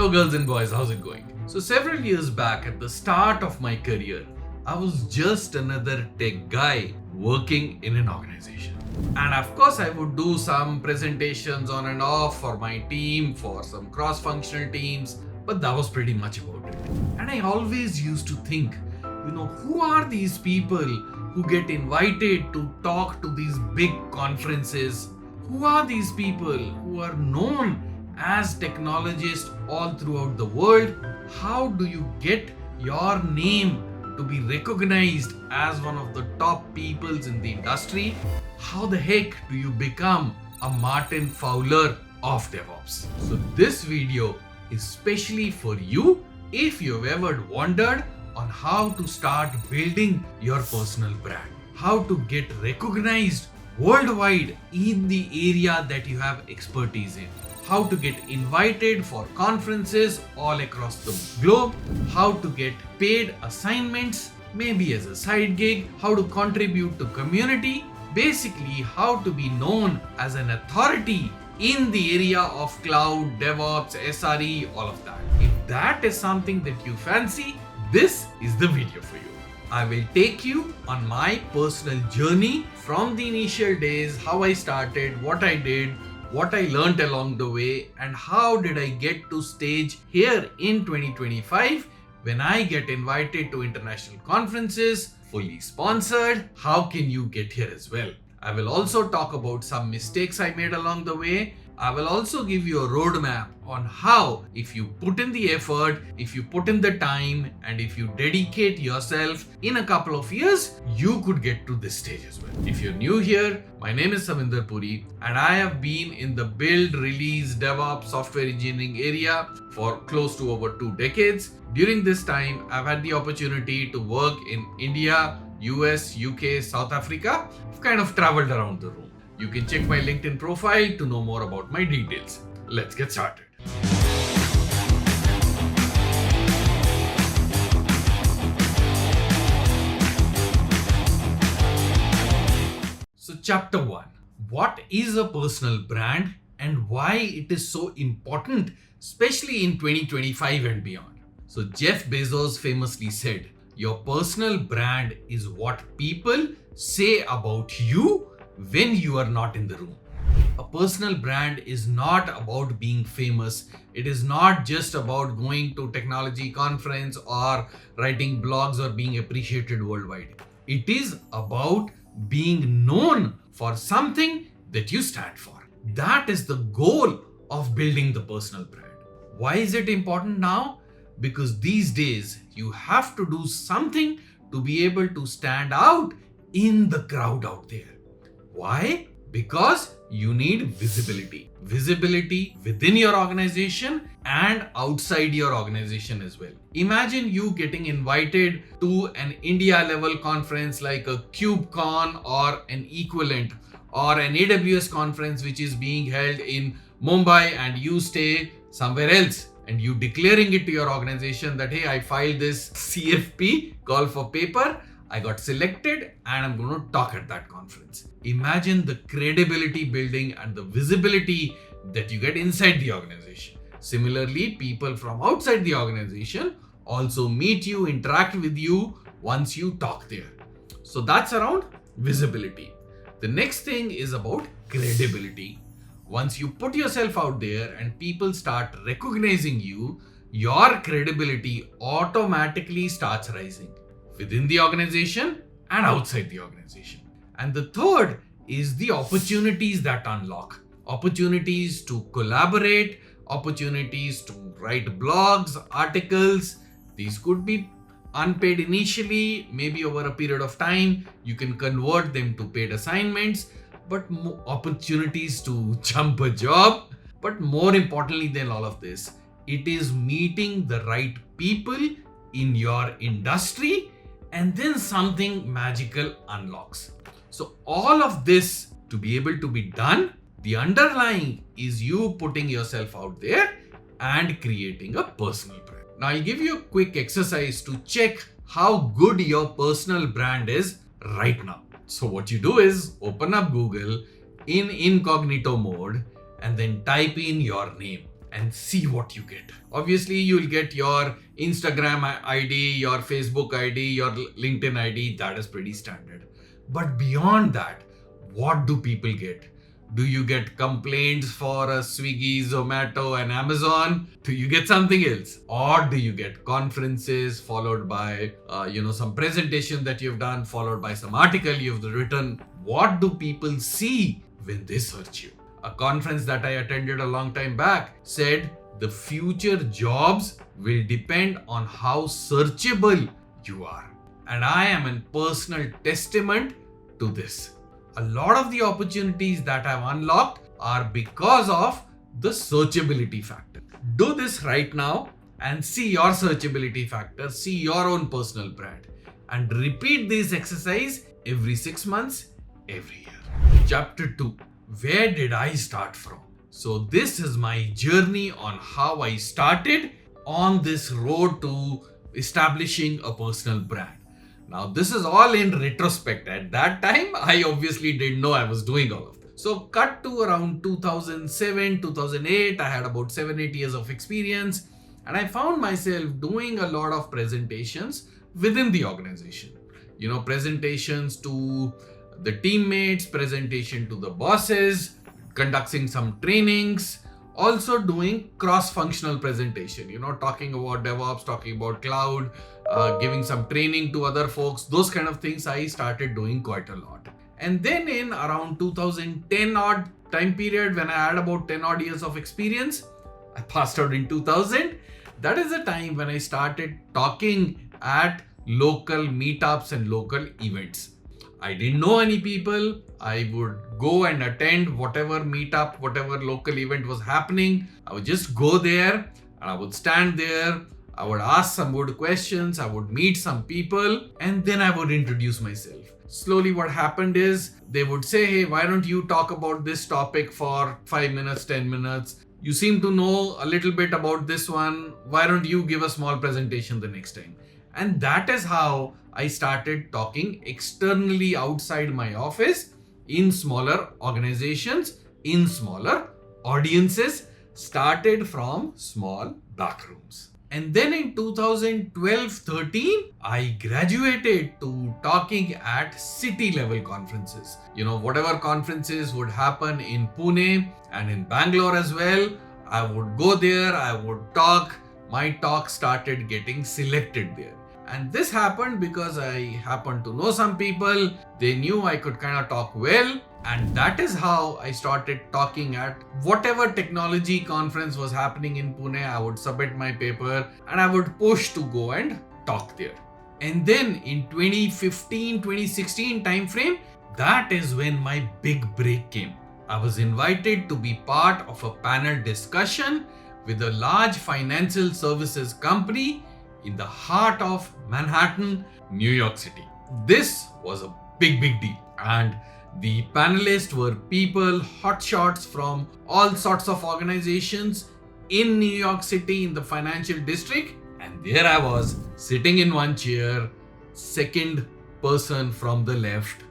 Hello girls and boys, how's it going? So several years back at the start of my career, I was just another tech guy working in an organization. And of course I would do some presentations on and off for my team, for some cross-functional teams, but that was pretty much about it. And I always used to think, who are these people who get invited to talk to these big conferences? Who are these people who are known as technologists all throughout the world? How do you get your name to be recognized as one of the top peoples in the industry? How the heck do you become a Martin Fowler of DevOps? So this video is specially for you if you've ever wondered on how to start building your personal brand, how to get recognized worldwide in the area that you have expertise in, how to get invited for conferences all across the globe, how to get paid assignments, maybe as a side gig, how to contribute to community, basically how to be known as an authority in the area of cloud, DevOps, SRE, all of that. If that is something that you fancy, this is the video for you. I will take you on my personal journey from the initial days, how I started, what I did, what I learned along the way, and how did I get to stage here in 2025 when I get invited to international conferences, fully sponsored. How can you get here as well? I will also talk about some mistakes I made along the way. I will also give you a roadmap on how, if you put in the effort, if you put in the time, and if you dedicate yourself in a couple of years, you could get to this stage as well. If you're new here, my name is Savinder Puri, and I have been in the build, release, DevOps, software engineering area for close to over 2 decades. During this time, I've had the opportunity to work in India, US, UK, South Africa. I've kind of traveled around the room. You can check my LinkedIn profile to know more about my details. Let's get started. So chapter 1. What is a personal brand and why it is so important, especially in 2025 and beyond? So Jeff Bezos famously said, your personal brand is what people say about you when you are not in the room. A personal brand is not about being famous. It is not just about going to technology conference or writing blogs or being appreciated worldwide. It is about being known for something that you stand for. That is the goal of building the personal brand. Why is it important now? Because these days you have to do something to be able to stand out in the crowd out there. Why? Because you need visibility. Visibility within your organization and outside your organization as well. Imagine you getting invited to an India level conference like a KubeCon or an equivalent, or an AWS conference which is being held in Mumbai, and you stay somewhere else, and you declaring it to your organization that, hey, I filed this CFP, call for paper, I got selected and I'm going to talk at that conference. Imagine the credibility building and the visibility that you get inside the organization. Similarly, people from outside the organization also meet you, interact with you once you talk there. So that's around visibility. The next thing is about credibility. Once you put yourself out there and people start recognizing you, your credibility automatically starts rising within the organization and outside the organization. And the third is the opportunities that unlock. Opportunities to collaborate, opportunities to write blogs, articles. These could be unpaid initially, maybe over a period of time, you can convert them to paid assignments, but opportunities to jump a job. But more importantly than all of this, it is meeting the right people in your industry, and then something magical unlocks. So all of this to be able to be done, the underlying is you putting yourself out there and creating a personal brand. Now I'll give you a quick exercise to check how good your personal brand is right now. So what you do is open up Google in incognito mode and then type in your name. and see what you get. Obviously, you'll get your Instagram ID, your Facebook ID, your LinkedIn ID. That is pretty standard. But beyond that, what do people get? Do you get complaints for a Swiggy, Zomato, and Amazon? Do you get something else? Or do you get conferences followed by, some presentation that you've done, followed by some article you've written? What do people see when they search you? A conference that I attended a long time back said the future jobs will depend on how searchable you are. And I am a personal testament to this. A lot of the opportunities that I've unlocked are because of the searchability factor. Do this right now and see your searchability factor, see your own personal brand, and repeat this exercise every 6 months, every year. Chapter 2. Where did I start from? So this is my journey on how I started on this road to establishing a personal brand. Now this is all in retrospect. At that time, I obviously didn't know I was doing all of this. So cut to around 2007, 2008, I had about 7-8 years of experience, and I found myself doing a lot of presentations within the organization. Presentations to the teammates, presentation to the bosses, conducting some trainings, also doing cross-functional presentation, talking about DevOps, talking about cloud, giving some training to other folks, those kind of things I started doing quite a lot. And then in around 2010 odd time period, when I had about 10 odd years of experience, I passed out in 2000. That is the time when I started talking at local meetups and local events. I didn't know any people. I would go and attend whatever meetup, whatever local event was happening. I would just go there and I would stand there. I would ask some good questions. I would meet some people and then I would introduce myself. Slowly what happened is they would say, hey, why don't you talk about this topic for 5 minutes, 10 minutes? You seem to know a little bit about this one. Why don't you give a small presentation the next time? And that is how I started talking externally outside my office in smaller organizations, in smaller audiences, started from small backrooms. And then in 2012-13, I graduated to talking at city level conferences. Whatever conferences would happen in Pune and in Bangalore as well, I would go there, I would talk. My talk started getting selected there. And this happened because I happened to know some people. They knew I could kind of talk well. And that is how I started talking at whatever technology conference was happening in Pune. I would submit my paper and I would push to go and talk there. And then in 2015, 2016 timeframe, that is when my big break came. I was invited to be part of a panel discussion with a large financial services company in the heart of Manhattan, New York City. This was a big deal. And the panelists were people, hotshots from all sorts of organizations in New York City in the financial district. And there I was sitting in one chair, second person from the left.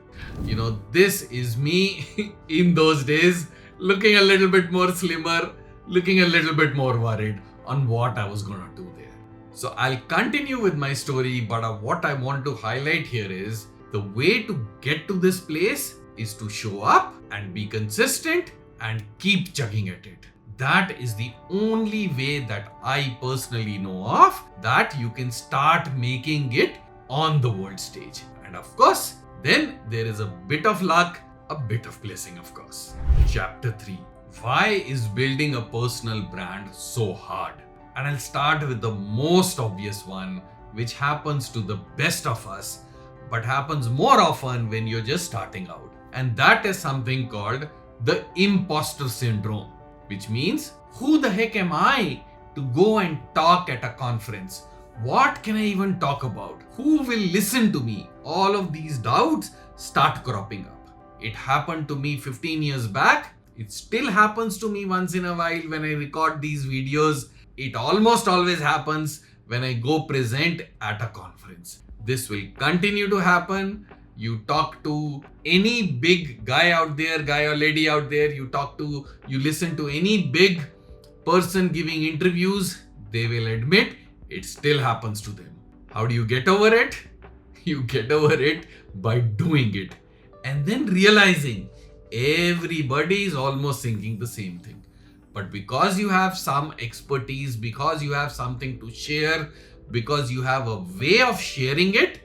This is me in those days, looking a little bit more slimmer, looking a little bit more worried on what I was going to do there. So I'll continue with my story, but what I want to highlight here is the way to get to this place is to show up and be consistent and keep chugging at it. That is the only way that I personally know of that you can start making it on the world stage. And of course, then there is a bit of luck, a bit of blessing, of course. Chapter 3. Why is building a personal brand so hard? And I'll start with the most obvious one, which happens to the best of us, but happens more often when you're just starting out. And that is something called the imposter syndrome, which means, who the heck am I to go and talk at a conference? What can I even talk about? Who will listen to me? All of these doubts start cropping up. It happened to me 15 years back. It still happens to me once in a while when I record these videos. It almost always happens when I go present at a conference. This will continue to happen. You talk to any big guy out there, guy or lady out there, you listen to any big person giving interviews, they will admit it still happens to them. How do you get over it? You get over it by doing it and then realizing everybody is almost thinking the same thing. But because you have some expertise, because you have something to share, because you have a way of sharing it,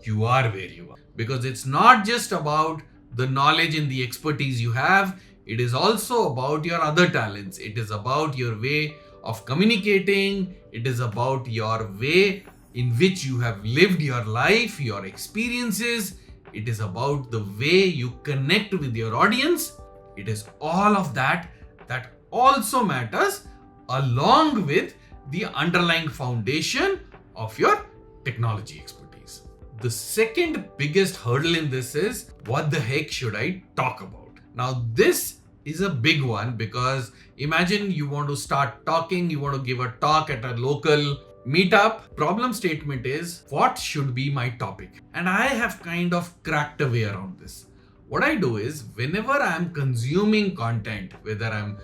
you are where you are. Because it's not just about the knowledge and the expertise you have, it is also about your other talents. It is about your way of communicating, it is about your way in which you have lived your life, your experiences. It is about the way you connect with your audience. It is all of that that also matters, along with the underlying foundation of your technology expertise. The second biggest hurdle in this is, what the heck should I talk about? Now, this is a big one, because imagine you want to start talking, you want to give a talk at a local meetup. Problem statement is, what should be my topic? And I have kind of cracked a way around this. What I do is, whenever I'm consuming content, whether I'm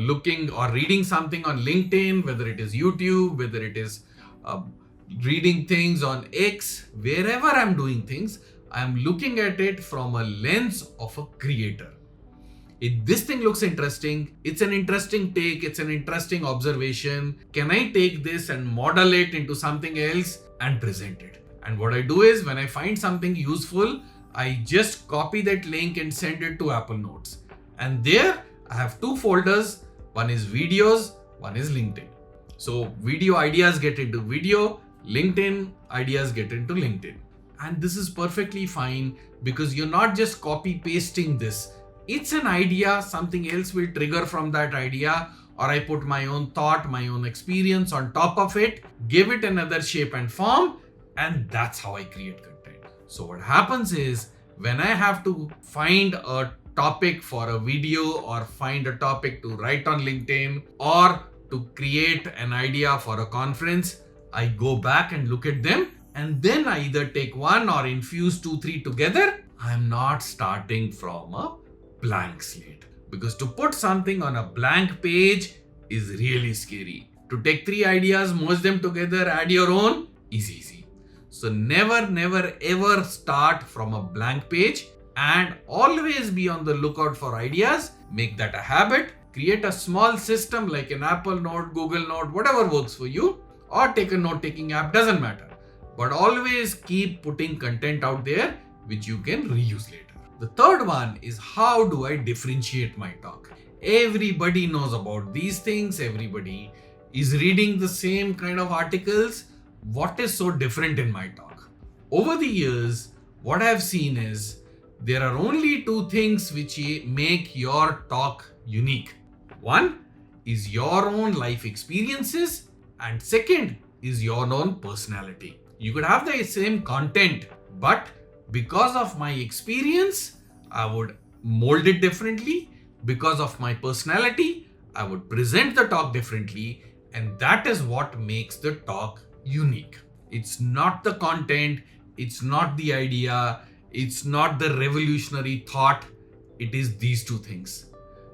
looking or reading something on LinkedIn, whether it is YouTube, whether it is reading things on X, wherever I'm doing things, I'm looking at it from a lens of a creator. If this thing looks interesting, it's an interesting take, it's an interesting observation, can I take this and model it into something else and present it? And what I do is, when I find something useful, I just copy that link and send it to Apple Notes. And there I have two folders, one is videos, one is LinkedIn. So video ideas get into video, LinkedIn ideas get into LinkedIn. And this is perfectly fine, because you're not just copy pasting this. It's an idea, something else will trigger from that idea, or I put my own thought, my own experience on top of it, give it another shape and form, and that's how I create content. So what happens is, when I have to find a topic for a video, or find a topic to write on LinkedIn, or to create an idea for a conference, I go back and look at them, and then I either take one or infuse 2-3 together. I'm not starting from a blank slate, because to put something on a blank page is really scary. To take 3 ideas, merge them together, add your own is easy. So never ever start from a blank page, and always be on the lookout for ideas. Make that a habit. Create a small system like an Apple Note, Google Note, whatever works for you, or take a note-taking app, doesn't matter. But always keep putting content out there which you can reuse later. The third one is, how do I differentiate my talk? Everybody knows about these things. Everybody is reading the same kind of articles. What is so different in my talk? Over the years, what I've seen is, there are only 2 things which make your talk unique. One is your own life experiences, and second is your own personality. You could have the same content, but because of my experience, I would mold it differently. Because of my personality, I would present the talk differently, and that is what makes the talk unique. It's not the content, it's not the idea, it's not the revolutionary thought. It is these 2 things: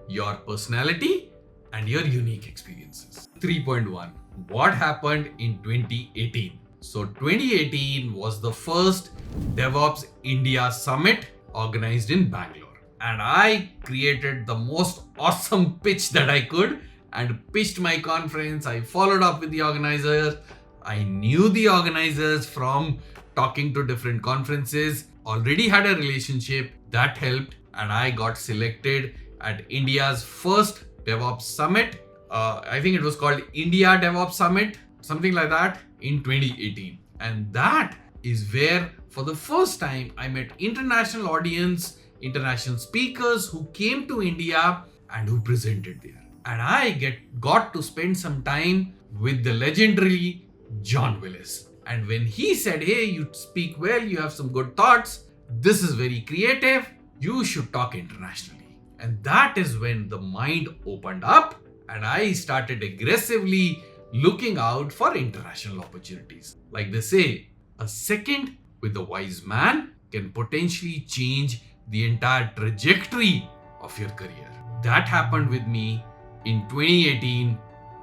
your personality and your unique experiences. 3.1. What happened in 2018? So 2018 was the first DevOps India Summit organized in Bangalore. And I created the most awesome pitch that I could and pitched my conference. I followed up with the organizers. I knew the organizers from talking to different conferences, already had a relationship that helped, and I got selected at India's first DevOps Summit. I think it was called India DevOps Summit, something like that, in 2018. And that is where, for the first time, I met international audience, international speakers who came to India and who presented there. And I got to spend some time with the legendary John Willis. And when he said, hey, you speak well, you have some good thoughts, this is very creative, you should talk internationally. And that is when the mind opened up and I started aggressively looking out for international opportunities. Like they say, a second with a wise man can potentially change the entire trajectory of your career. That happened with me in 2018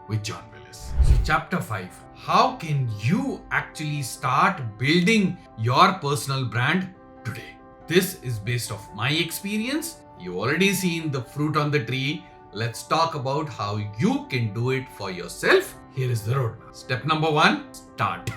with John Willis. So, chapter 5. How can you actually start building your personal brand today? This is based off my experience. You've already seen the fruit on the tree. Let's talk about how you can do it for yourself. Here is the roadmap. Step number 1, start.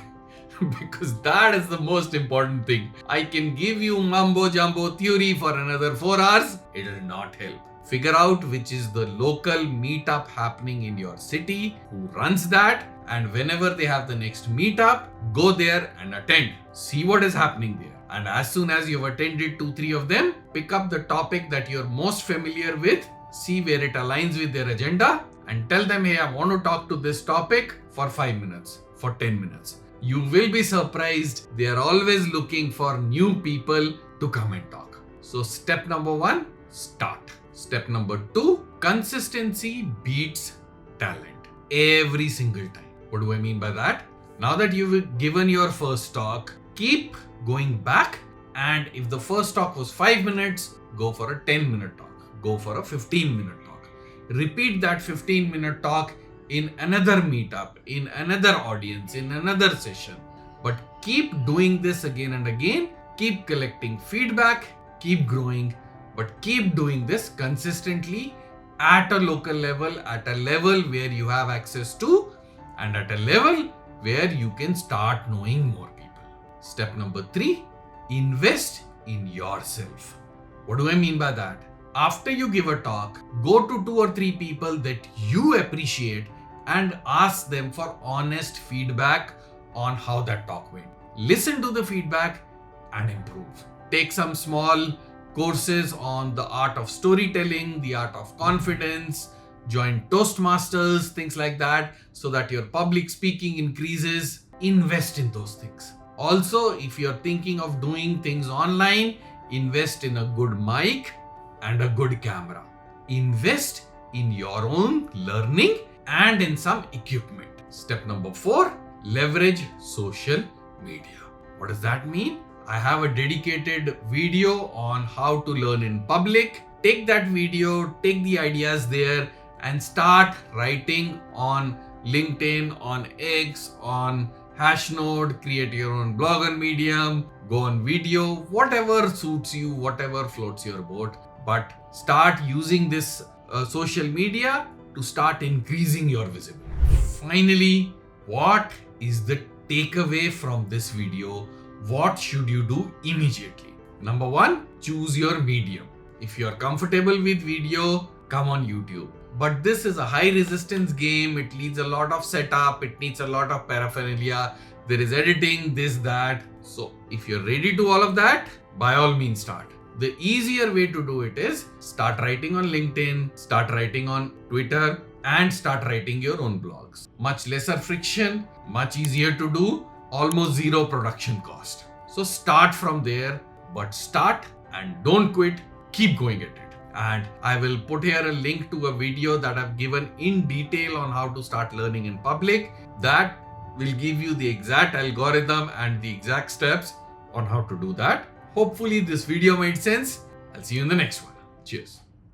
Because that is the most important thing. I can give you mumbo jumbo theory for another 4 hours. It will not help. Figure out which is the local meetup happening in your city, who runs that, and whenever they have the next meetup, go there and attend. See what is happening there. And as soon as you've attended 2-3 of them, pick up the topic that you're most familiar with, see where it aligns with their agenda, and tell them, hey, I want to talk to this topic for 5 minutes, for 10 minutes. You will be surprised. They are always looking for new people to come and talk. So step number 1, start. Step number 2, consistency beats talent every single time. What do I mean by that? Now that you've given your first talk, keep going back, and if the first talk was 5 minutes, go for a 10-minute talk. Go for a 15-minute talk. Repeat that 15-minute talk in another meetup, in another audience, in another session. But keep doing this again and again. Keep collecting feedback, keep growing, but keep doing this consistently at a local level, at a level where you have access to, and at a level where you can start knowing more people. Step number 3, invest in yourself. What do I mean by that? After you give a talk, go to 2 or 3 people that you appreciate and ask them for honest feedback on how that talk went. Listen to the feedback and improve. Take some small courses on the art of storytelling, the art of confidence, join Toastmasters, things like that, so that your public speaking increases. Invest in those things. Also, if you're thinking of doing things online, invest in a good mic and a good camera. Invest in your own learning and in some equipment. Step number 4, leverage social media. What does that mean? I have a dedicated video on how to learn in public. Take that video, take the ideas there, and start writing on LinkedIn, on X, on Hashnode, create your own blog on Medium, go on video, whatever suits you, whatever floats your boat. But start using this social media to start increasing your visibility. Finally, what is the takeaway from this video? What should you do immediately? Number 1, choose your medium. If you are comfortable with video, come on YouTube. But this is a high resistance game. It needs a lot of setup. It needs a lot of paraphernalia. There is editing, this, that. So if you're ready to all of that, by all means start. The easier way to do it is start writing on LinkedIn, start writing on Twitter, and start writing your own blogs. Much lesser friction, much easier to do, almost zero production cost. So start from there, but start and don't quit. Keep going at it. And I will put here a link to a video that I've given in detail on how to start learning in public. That will give you the exact algorithm and the exact steps on how to do that. Hopefully this video made sense. I'll see you in the next one. Cheers.